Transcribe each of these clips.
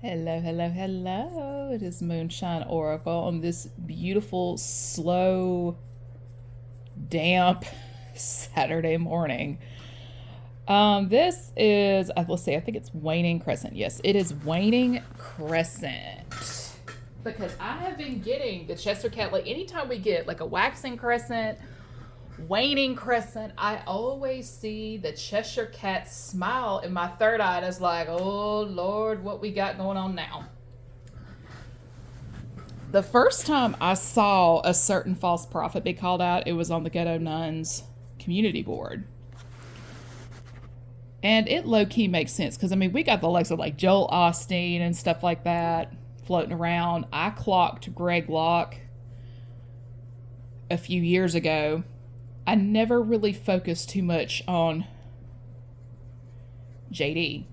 Hello, hello, hello. It is Moonshine Oracle on this beautiful, slow, damp Saturday morning. This is, let's see, I think it's waning crescent. Yes, it is waning crescent. Because I have been getting the Chester cat, like anytime we get like a waxing crescent, waning crescent, I always see the Cheshire cat smile in my third eye, and it's like, oh Lord, what we got going on now. The first time I saw a certain false prophet be called out, it was on the Ghetto Nuns community board. And it low-key makes sense, because I mean, we got the likes of like Joel Osteen and stuff like that floating around. I clocked Greg Locke a few years ago. I never really focused too much on JD.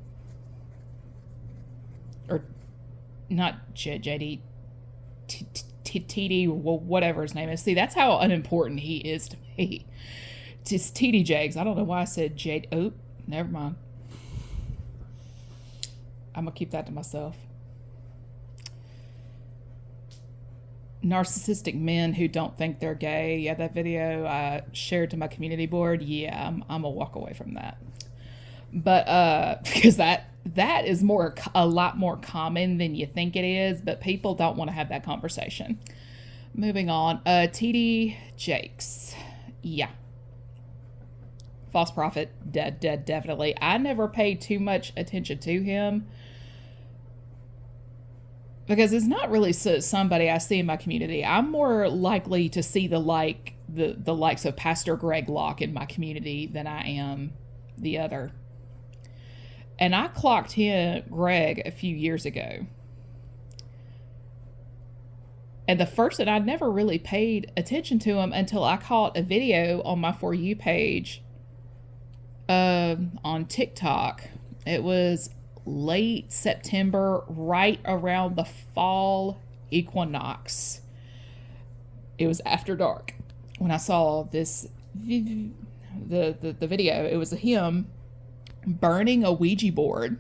Or not JD, TD, whatever his name is. See, that's how unimportant he is to me. Just TD Jags. I don't know why I said JD. Oh, never mind. I'm going to keep that to myself. Narcissistic men who don't think they're gay. Yeah, that video I shared to my community board. Yeah, I'm gonna walk away from that. But because that is a lot more common than you think it is, but people don't want to have that conversation. Moving on. TD Jakes. Yeah. False prophet, definitely. I never paid too much attention to him, because it's not really somebody I see in my community. I'm more likely to see the likes of Pastor Greg Locke in my community than I am the other. And I clocked Greg a few years ago. And I never really paid attention to him until I caught a video on my For You page on TikTok. It was late September, right around the fall equinox. It was after dark when I saw this the video. It was him burning a Ouija board.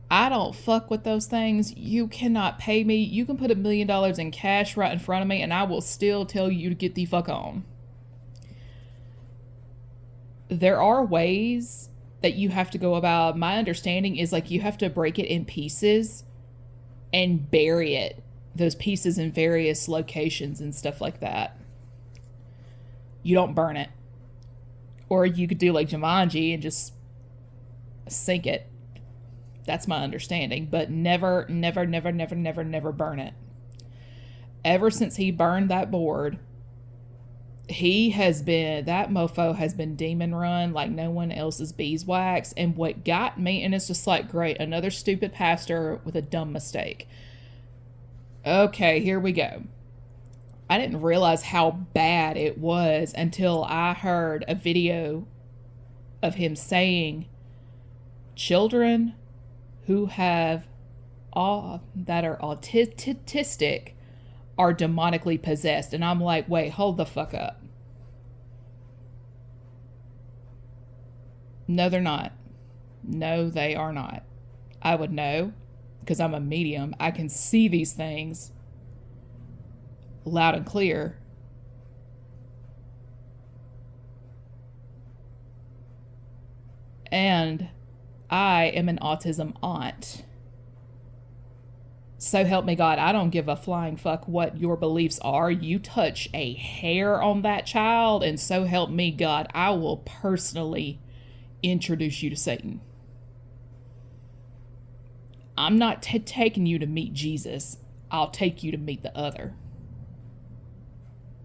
I don't fuck with those things. You cannot pay me. You can put $1 million in cash right in front of me and I will still tell you to get the fuck on. There are ways that you have to go about. My understanding is like you have to break it in pieces and bury those pieces in various locations and stuff like that. You don't burn it. Or you could do like Jumanji and just sink it. That's my understanding. But never burn it. Ever since he burned that board, that mofo has been demon run like no one else's beeswax. And what got me, and it's just like, great, another stupid pastor with a dumb mistake. Okay, here we go. I didn't realize how bad it was until I heard a video of him saying children who that are autistic are demonically possessed. And I'm like, wait, hold the fuck up. No, they're not. No, they are not. I would know because I'm a medium. I can see these things loud and clear. And I am an autism aunt. So help me God, I don't give a flying fuck what your beliefs are. You touch a hair on that child, and so help me God, I will personally introduce you to Satan. I'm not taking you to meet Jesus. I'll take you to meet the other.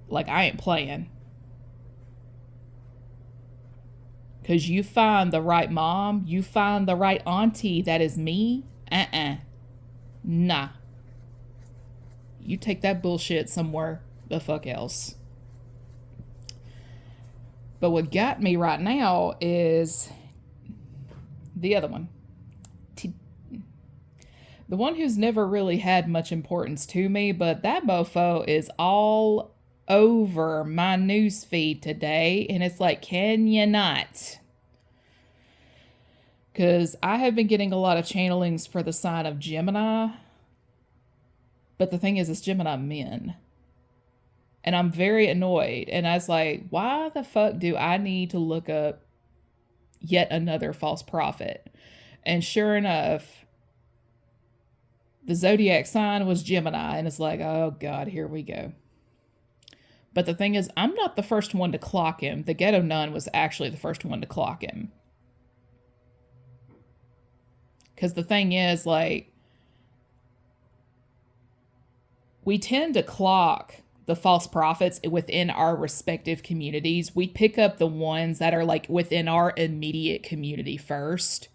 Like, I ain't playing. Because you find the right mom, you find the right auntie that is me, nah. You take that bullshit somewhere the fuck else. But what got me right now is the other one. The one who's never really had much importance to me, but that mofo is all over my news feed today. And it's like, can you not? Because I have been getting a lot of channelings for the sign of Gemini, but the thing is, it's Gemini men. And I'm very annoyed. And I was like, why the fuck do I need to look up yet another false prophet? And sure enough, the zodiac sign was Gemini. And it's like, oh God, here we go. But the thing is, I'm not the first one to clock him. The ghetto nun was actually the first one to clock him. Because the thing is, like, we tend to clock the false prophets within our respective communities. We pick up the ones that are like within our immediate community first.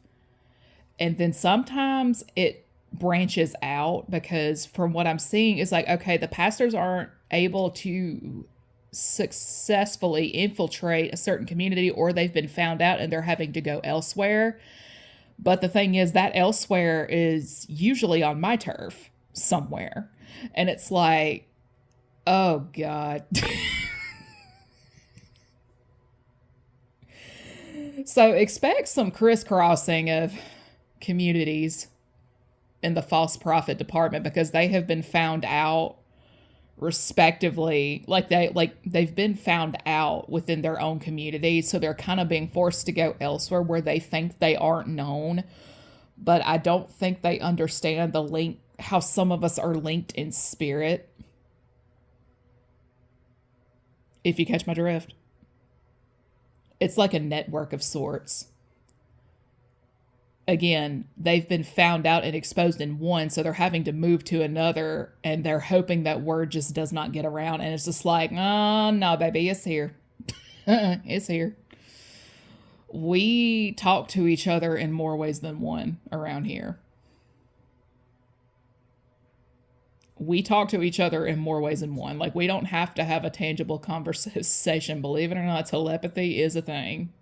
And then sometimes it branches out, because from what I'm seeing is like, okay, the pastors aren't able to successfully infiltrate a certain community, or they've been found out and they're having to go elsewhere. But the thing is, that elsewhere is usually on my turf somewhere. And it's like, oh God. So expect some crisscrossing of communities in the false prophet department, because they have been found out respectively, they've been found out within their own community, so they're kind of being forced to go elsewhere where they think they aren't known. But I don't think they understand the link, how some of us are linked in spirit, if you catch my drift. It's like a network of sorts. Again, they've been found out and exposed in one, so they're having to move to another, and they're hoping that word just does not get around. And it's just like, oh, no, baby, it's here. It's here. We talk to each other in more ways than one around here. We talk to each other in more ways than one. Like, we don't have to have a tangible conversation. Believe it or not, telepathy is a thing.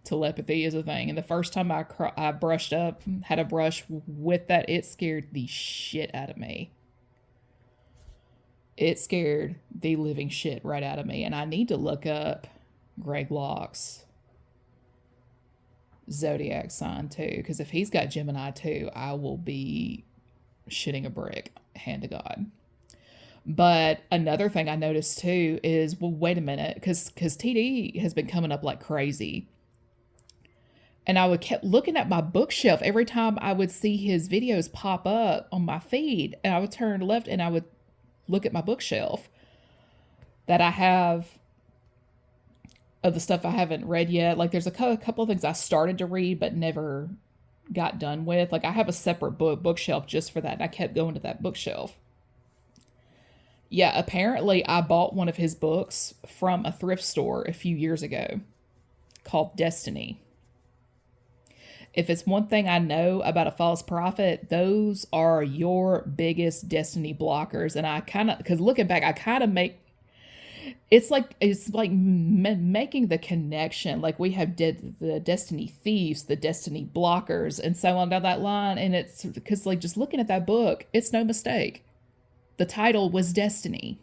Telepathy is a thing. And the first time I brushed up, had a brush with that, it scared the shit out of me. It scared the living shit right out of me. And I need to look up Greg Locke's zodiac sign too, because if he's got Gemini too, I will be shitting a brick, hand to God. But another thing I noticed too is, well, wait a minute, because TD has been coming up like crazy. And I would kept looking at my bookshelf every time I would see his videos pop up on my feed. And I would turn left and I would look at my bookshelf that I have of the stuff I haven't read yet. Like, there's a couple of things I started to read but never got done with. Like, I have a separate bookshelf just for that. And I kept going to that bookshelf. Yeah, apparently I bought one of his books from a thrift store a few years ago called Destiny. If it's one thing I know about a false prophet, those are your biggest destiny blockers. And I kind of, because looking back, I kind of make, it's like making the connection. Like, we have the destiny thieves, the destiny blockers, and so on down that line. And it's because, like, just looking at that book, it's no mistake. The title was Destiny.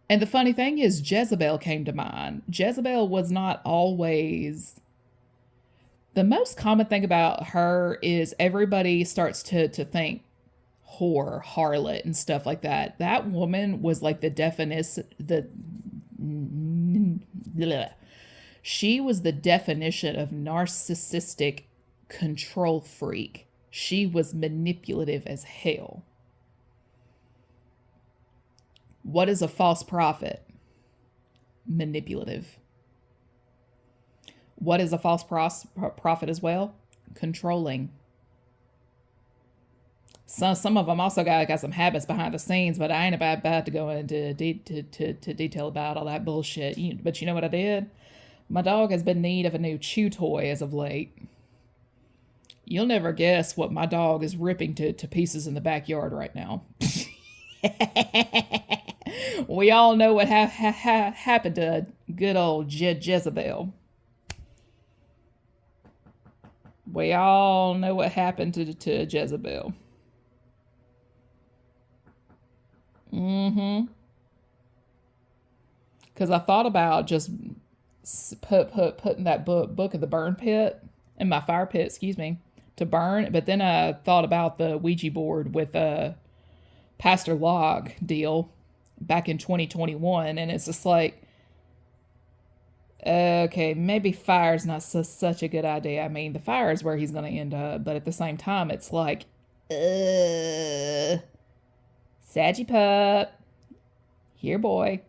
And the funny thing is, Jezebel came to mind. Jezebel was not always... The most common thing about her is everybody starts to think whore, harlot, and stuff like that. That woman was like the definition, she was the definition of narcissistic control freak. She was manipulative as hell. What is a false prophet? Manipulative. What is a false prophet as well? Controlling. Some of them also got some habits behind the scenes, but I ain't about to go into detail about all that bullshit. But you know what I did? My dog has been in need of a new chew toy as of late. You'll never guess what my dog is ripping to pieces in the backyard right now. We all know what happened to good old Jezebel. We all know what happened to Jezebel. Because I thought about just putting that book of the burn pit in my fire pit, excuse me, to burn. But then I thought about the Ouija board with Pastor Log deal back in 2021, and it's just like, okay, maybe fire's not such a good idea. I mean, the fire is where he's going to end up, but at the same time, it's like, Saggy pup, here, boy.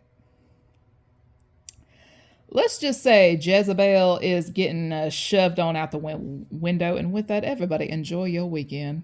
Let's just say Jezebel is getting shoved on out the window, and with that, everybody enjoy your weekend.